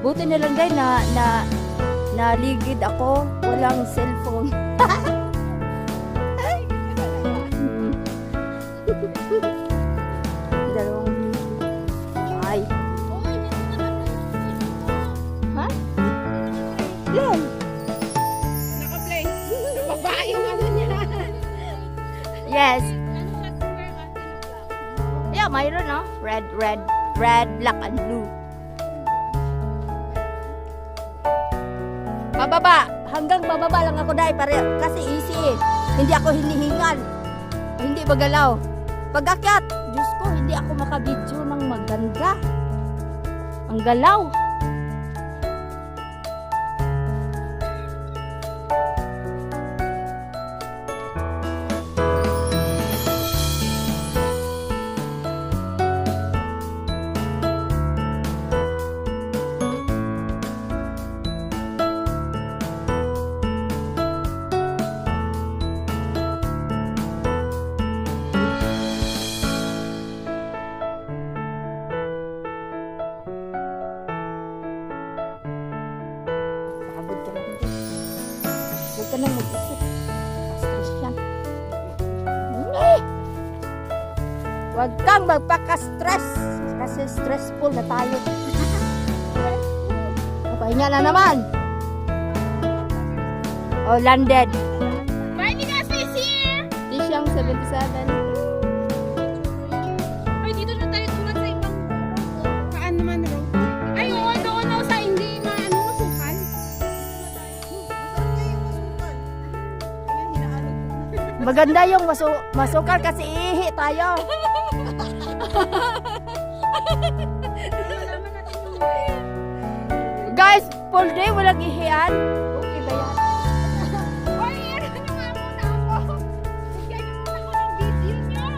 Buti na lang dahil naligid ako. Walang cellphone. Dalawang ay. Ha? Len. Naka-play. Babae yung ano niya. Yes. Yeah, mayroon no? Red, black and blue. Bababa. Hanggang bababa lang ako dahil kasi easy. Hindi ako hinihingal. Hindi magalaw. Pag-akyat, Diyos ko, hindi ako makabidyo ng maganda. Ang galaw. Huwag ka nang mag-isip. Stress yan. Huwag kang magpaka-stress. Kasi stressful na tayo. Pahinga na naman. Oh, landed. Binding us is here! Disyang 77. Ay, dito na tayo tumat sa ibang kaan naman road. Ay, oo, doon ako sa hindi masukan. Maganda yung masukal kasi ihi tayo. Guys, full day walang ihian. Okay ba yan? Ay, ano nga muna ako? Bigyan niyo muna ako ng video niyo.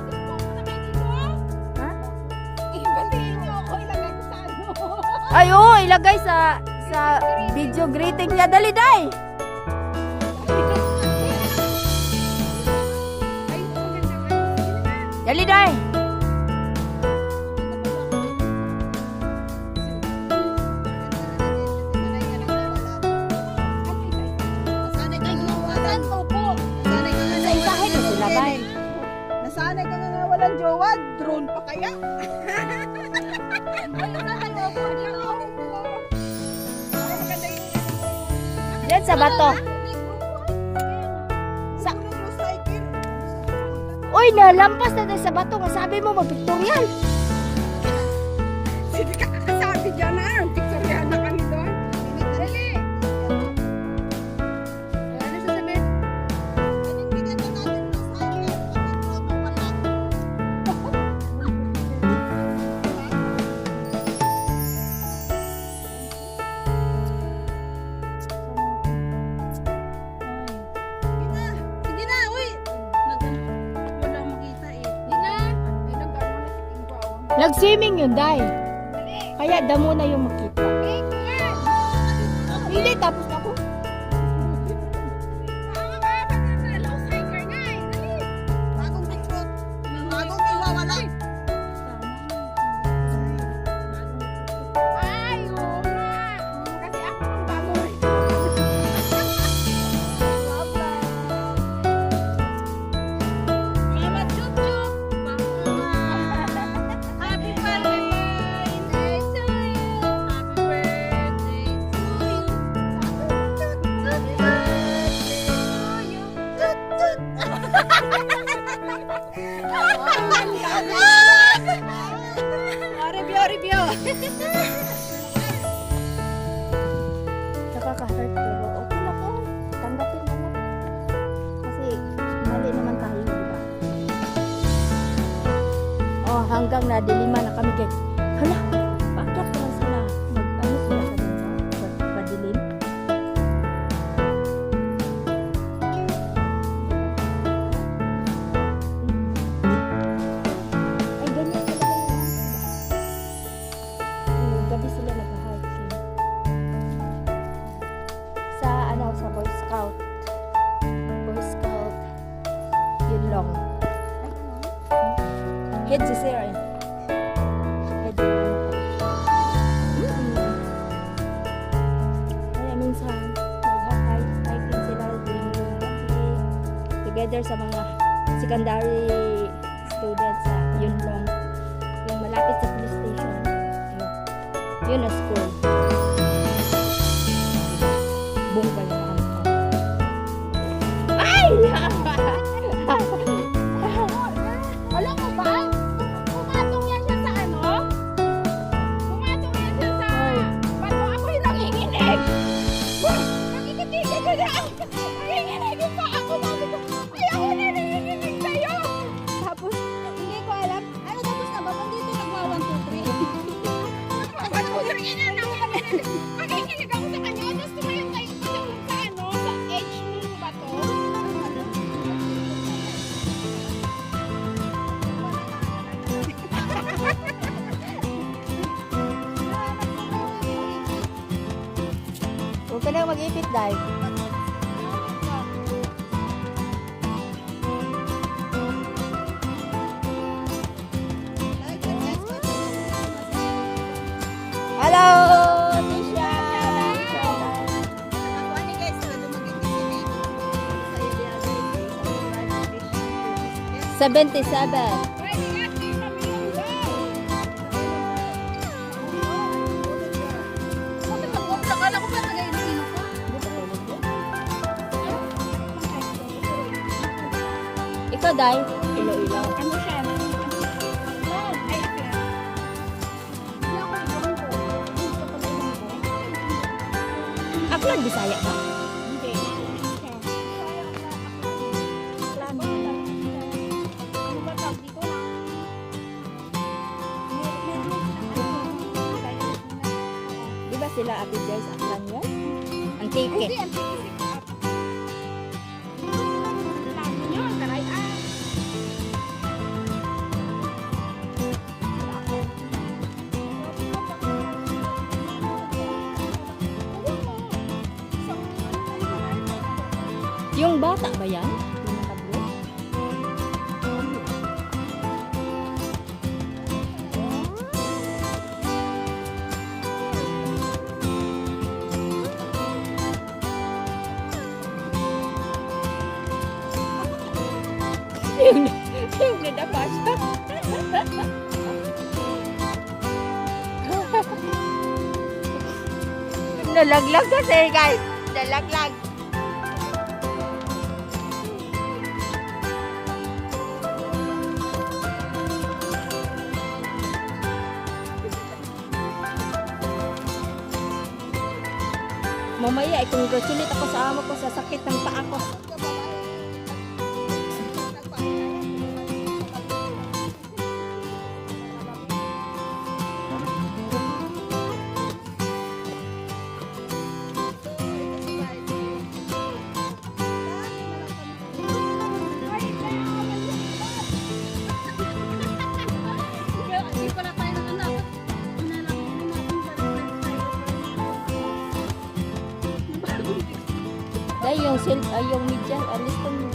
Gusto ko muna kayo dito. Ha? Ibatiin niyo ako, ilagay ko sa ano. Ay, oo, ilagay sa video greeting niya. Dali, day! Ay, maganda ka. Dali, day! Sa isahin na sila, day. Nasanay ka nga walang jowa, drone pa kaya? Yan sa bato. Sa... Uy, nalampas na tayo sa bato. Nga sabi mo, mag-pictorial. Sige ka kakasabi dyan na. Pictorial na kami doon. Dali. Ano sasabihin? Sige na, uy. Wala makita eh. Sige na. Ay, nag-ano na si Tingko. Nag-swimming yun, day. Kaya damo na yung makita. Hindi, tapos na ako. Review. Nakaka-hurt pero okay na po. Tanggapin mo na. Kasi mali naman tayo, di ba? Oh, hanggang nadilima na kami guys. Hala, bakit ko lang sila? Mag-ano sila sa dun sa padilim? Ay, ganyan talaga yung gabi sila nag-hiking. Sa Boy Scout. Boy Scout. Yun lang. Head si Sarah. Head si Mama. consider sa mga secondary students sa Yunlong. Yung malapit sa police station. Yun na school. Bunggal na ako. Ay! Alam mo ba? Pumatong yan siya sa ano? Pumatong yan siya sa bato. Ako yung nanginginig. Nakikitigil ka na. Nanginginig pa ako. Sabi ko, ay ako na nanginginig sa'yo. Tapos, hindi ko alam. Ano tapos na ba? Kung dito nagwa 1, 2, 3. Ba't ko nanginginig ako? Nanginginig ako sa kanya. Tapos tumayong tayo ko sa ano? Sa edge ng bato. Huwag ka nang mag-ipit, Day. Hello, Tisha! 77. Pwede nga, di kami yung Bakit mag-umpla ka? Ako ba nag-iinom ka? Ikaw, Day. Ilo-ilo. Ano siya? Ay, Aklan, Bisaya ba? hindi. Ano ba tawag dito? Di ba sila Ate Joyce Aklan yan? Antike. Hindi, ang tigisik. Lalo nyo, taray Yung bata ba yan? Yung nakablo? yung nadapa siya. Nalaglag kasi guys. Nalaglag. Mamaya, i-congratulate ako sa amo ko sa sakit ng paa ko. Dahil yung media, alis ko mo.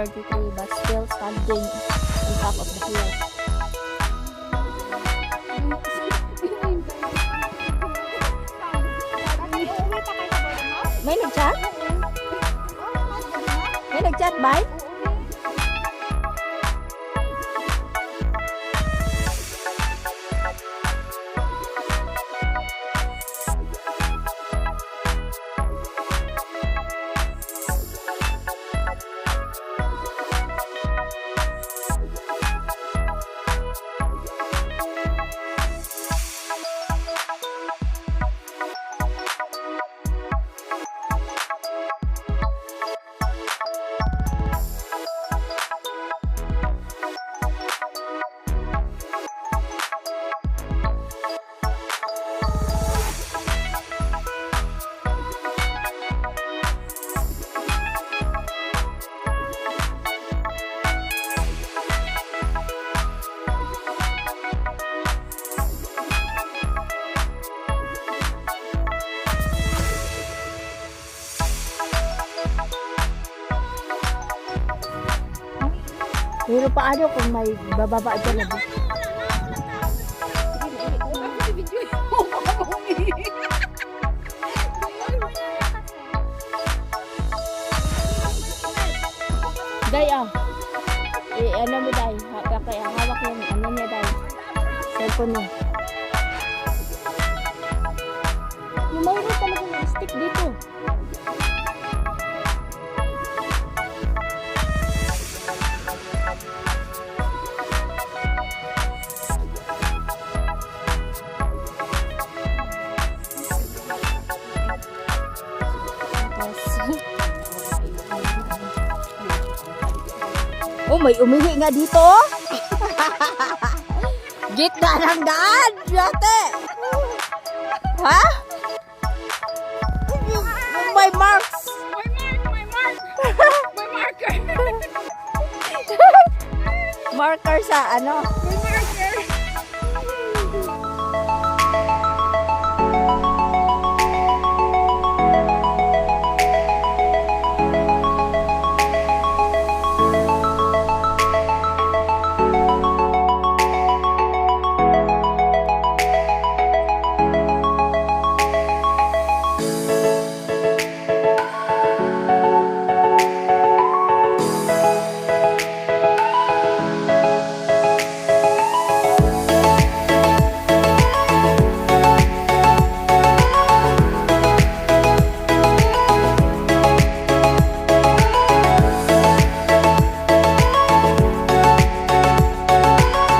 33 but still standing on top of the hill. May nag-chat? May nag-chat ba? Pero paano kung may bababa dyan na Day ano mo day, hawak lang, ano niya day, cellphone niya. Yung mayroon talaga ng stick dito. Oh, may umihi nga dito. Gitna ng daan, yate. Ha? May marks. My marker. Marker sa ano? My marker.